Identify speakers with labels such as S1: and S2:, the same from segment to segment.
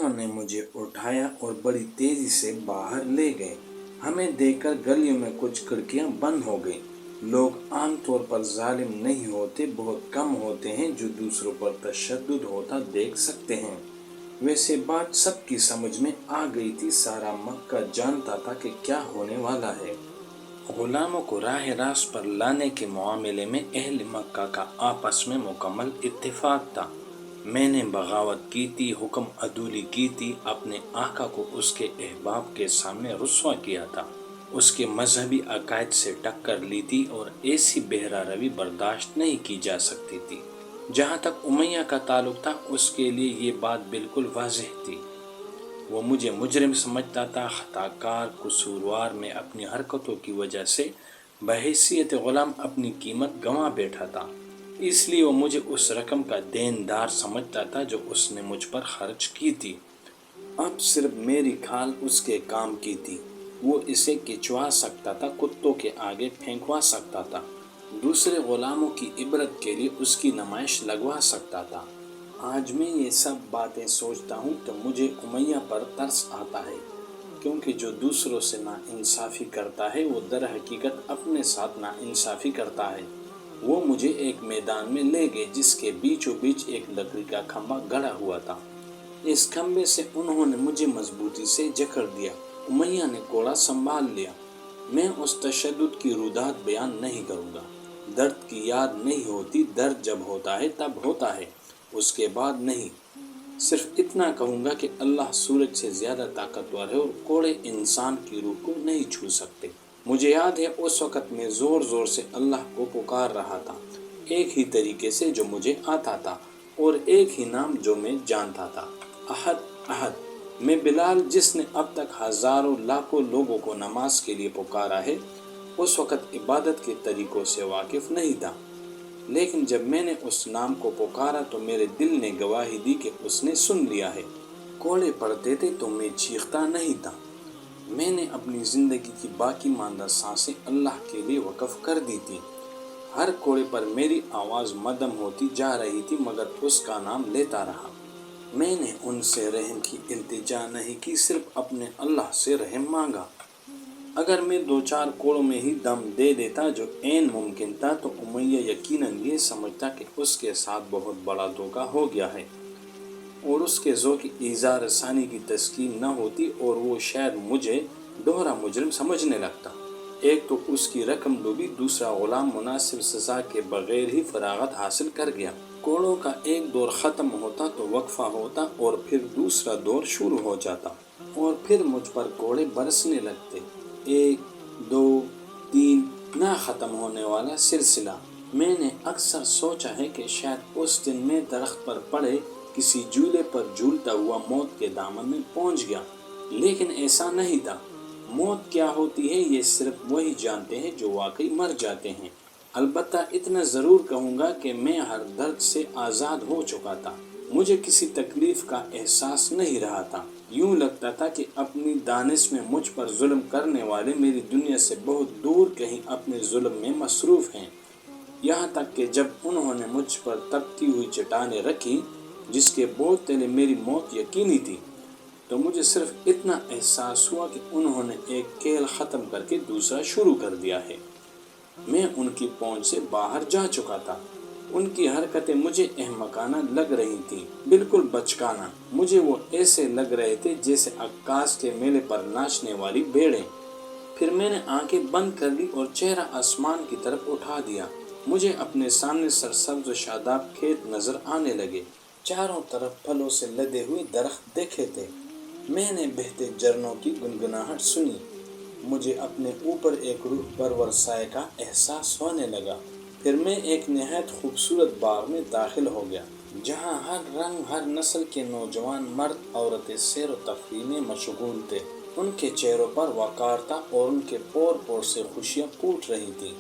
S1: انہوں نے مجھے اٹھایا اور بڑی تیزی سے باہر لے گئے۔ ہمیں دیکھ کر گلیوں میں کچھ کھڑکیاں بند ہو گئیں۔ لوگ عام طور پر ظالم نہیں ہوتے، بہت کم ہوتے ہیں جو دوسروں پر تشدد ہوتا دیکھ سکتے ہیں۔ ویسے بات سب کی سمجھ میں آ گئی تھی، سارا مکہ جانتا تھا کہ کیا ہونے والا ہے۔ غلاموں کو راہ راست پر لانے کے معاملے میں اہل مکہ کا آپس میں مکمل اتفاق تھا۔ میں نے بغاوت کی تھی، حکم عدولی کی تھی، اپنے آقا کو اس کے احباب کے سامنے رسوا کیا تھا، اس کے مذہبی عقائد سے ٹکر لی تھی اور ایسی بہرہ روی برداشت نہیں کی جا سکتی تھی۔ جہاں تک امیہ کا تعلق تھا اس کے لیے یہ بات بالکل واضح تھی۔ وہ مجھے مجرم سمجھتا تھا، خطا کار، قصوروار۔ میں اپنی حرکتوں کی وجہ سے بحیثیت غلام اپنی قیمت گنوا بیٹھا تھا، اس لیے وہ مجھے اس رقم کا دیندار سمجھتا تھا جو اس نے مجھ پر خرچ کی تھی۔ اب صرف میری کھال اس کے کام کی تھی، وہ اسے کچوا سکتا تھا، کتوں کے آگے پھینکوا سکتا تھا، دوسرے غلاموں کی عبرت کے لیے اس کی نمائش لگوا سکتا تھا۔ آج میں یہ سب باتیں سوچتا ہوں تو مجھے امیہ پر ترس آتا ہے، کیونکہ جو دوسروں سے ناانصافی کرتا ہے وہ در حقیقت اپنے ساتھ ناانصافی کرتا ہے۔ وہ مجھے ایک میدان میں لے گئے جس کے بیچوں بیچ ایک لکڑی کا کھمبا گڑا ہوا تھا۔ اس کھمبے سے انہوں نے مجھے مضبوطی سے جکڑ دیا۔ امیہ نے کوڑا سنبھال لیا۔ میں اس تشدد کی رودات بیان نہیں کروں گا۔ درد کی یاد نہیں ہوتی، درد جب ہوتا ہے تب ہوتا ہے، اس کے بعد نہیں۔ صرف اتنا کہوں گا کہ اللہ سورج سے زیادہ طاقتور ہے اور کوڑے انسان کی روح کو نہیں چھو سکتے۔ مجھے یاد ہے اس وقت میں زور زور سے اللہ کو پکار رہا تھا، ایک ہی طریقے سے جو مجھے آتا تھا اور ایک ہی نام جو میں جانتا تھا، احد احد۔ میں بلال جس نے اب تک ہزاروں لاکھوں لوگوں کو نماز کے لیے پکارا ہے، اس وقت عبادت کے طریقوں سے واقف نہیں تھا، لیکن جب میں نے اس نام کو پکارا تو میرے دل نے گواہی دی کہ اس نے سن لیا ہے۔ کوڑے پڑتے تھے تو میں چیختا نہیں تھا۔ میں نے اپنی زندگی کی باقی ماندہ سانسیں اللہ کے لیے وقف کر دی تھی۔ ہر کوڑے پر میری آواز مدھم ہوتی جا رہی تھی، مگر اس کا نام لیتا رہا۔ میں نے ان سے رحم کی التجا نہیں کی، صرف اپنے اللہ سے رحم مانگا۔ اگر میں 2-4 کوڑوں میں ہی دم دے دیتا جو عین ممکن تھا تو امیہ یقیناً یہ سمجھتا کہ اس کے ساتھ بہت بڑا دھوکہ ہو گیا ہے اور اس کے ذوق ایذا رسانی کی تسکین نہ ہوتی اور وہ شاید مجھے دوہرا مجرم سمجھنے لگتا۔ ایک تو اس کی رقم ڈوبی، دوسرا غلام مناسب سزا کے بغیر ہی فراغت حاصل کر گیا۔ کوڑوں کا ایک دور ختم ہوتا تو وقفہ ہوتا اور پھر دوسرا دور شروع ہو جاتا اور پھر مجھ پر کوڑے برسنے لگتے، 1 2 3 نہ ختم ہونے والا سلسلہ۔ میں نے اکثر سوچا ہے کہ شاید اس دن میں درخت پر پڑے کسی جھولے پر جھولتا ہوا موت کے دامن میں پہنچ گیا، لیکن ایسا نہیں تھا۔ موت کیا ہوتی ہے یہ صرف وہی جانتے ہیں جو واقعی مر جاتے ہیں۔ البتہ اتنا ضرور کہوں گا کہ میں ہر درد سے آزاد ہو چکا تھا، مجھے کسی تکلیف کا احساس نہیں رہا تھا۔ یوں لگتا تھا کہ اپنی دانش میں مجھ پر ظلم کرنے والے میری دنیا سے بہت دور کہیں اپنے ظلم میں مصروف ہیں۔ یہاں تک کہ جب انہوں نے مجھ پر تپتی ہوئی چٹانیں رکھی جس کے بوجھ تلے میری موت یقینی تھی، تو مجھے صرف اتنا احساس ہوا کہ انہوں نے ایک کھیل ختم کر کے دوسرا شروع کر دیا ہے۔ میں ان کی پہنچ سے باہر جا چکا تھا۔ ان کی حرکتیں مجھے احمقانہ لگ رہی تھیں، بالکل بچکانہ۔ مجھے وہ ایسے لگ رہے تھے جیسے عکاس کے میلے پر ناچنے والی بھیڑیں۔ پھر میں نے آنکھیں بند کر لی اور چہرہ آسمان کی طرف اٹھا دیا۔ مجھے اپنے سامنے سرسبز و شاداب کھیت نظر آنے لگے، چاروں طرف پھلوں سے لدے ہوئے درخت دیکھے تھے۔ میں نے بہتے جھرنوں کی گنگناہٹ سنی۔ مجھے اپنے اوپر ایک روح پرور سائے کا احساس ہونے لگا۔ پھر میں ایک نہایت خوبصورت باغ میں داخل ہو گیا، جہاں ہر رنگ ہر نسل کے نوجوان مرد عورتیں سیر و تفریح میں مشغول تھے۔ ان کے چہروں پر وقار تھا اور ان کے پور پور سے خوشیاں پھوٹ رہی تھیں۔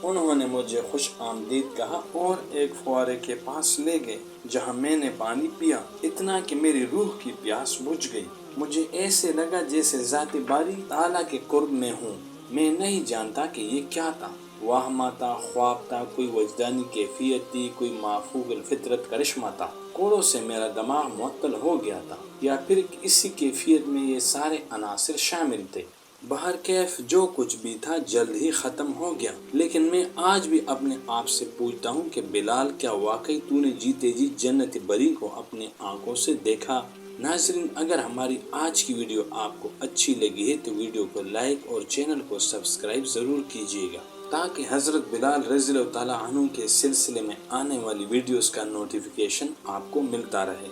S1: انہوں نے مجھے خوش آمدید کہا اور ایک فوارے کے پاس لے گئے جہاں میں نے پانی پیا، اتنا کہ میری روح کی پیاس بجھ گئی۔ مجھے ایسے لگا جیسے ذات باری تعالیٰ کے قرب میں ہوں۔ میں نہیں جانتا کہ یہ کیا تھا، وہم تھا، خواب تھا، کوئی وجدانی کیفیت تھی، کوئی مافوق الفطرت کرشمہ تھا۔ تھوڑوں سے میرا دماغ معطل ہو گیا تھا، یا پھر اسی کیفیت میں یہ سارے عناصر شامل تھے۔ بہرکیف جو کچھ بھی تھا جلد ہی ختم ہو گیا، لیکن میں آج بھی اپنے آپ سے پوچھتا ہوں کہ بلال، کیا واقعی تو نے جیتے جی جنت بری کو اپنی آنکھوں سے دیکھا؟ ناظرین، اگر ہماری آج کی ویڈیو آپ کو اچھی لگی ہے تو ویڈیو کو لائک اور چینل کو سبسکرائب ضرور کیجیے گا، تاکہ حضرت بلال رضی اللہ تعالیٰ عنہ کے سلسلے میں آنے والی ویڈیوز کا نوٹیفیکیشن آپ کو ملتا رہے۔